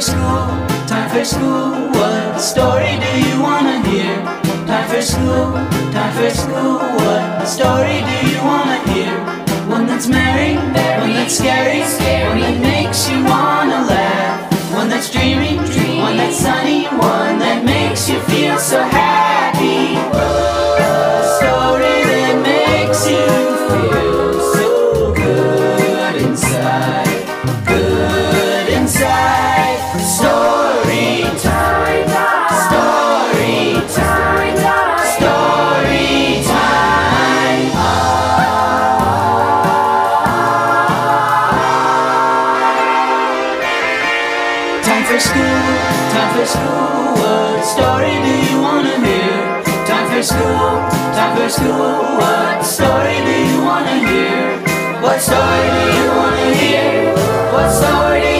school, time for school. What story do you wanna hear? Time for school, time for school. What story do you wanna hear? One that's merry, one that's scary, one that makes you wanna laugh. One that's dreamy, one that's sunny, one that makes you feel so happy. A story that makes you feel so good inside, good inside. Story time, story time, story time. Time for school, time for school. What story do you wanna hear? Time for school, time for school. What story do you wanna hear? What story do you wanna hear? What story do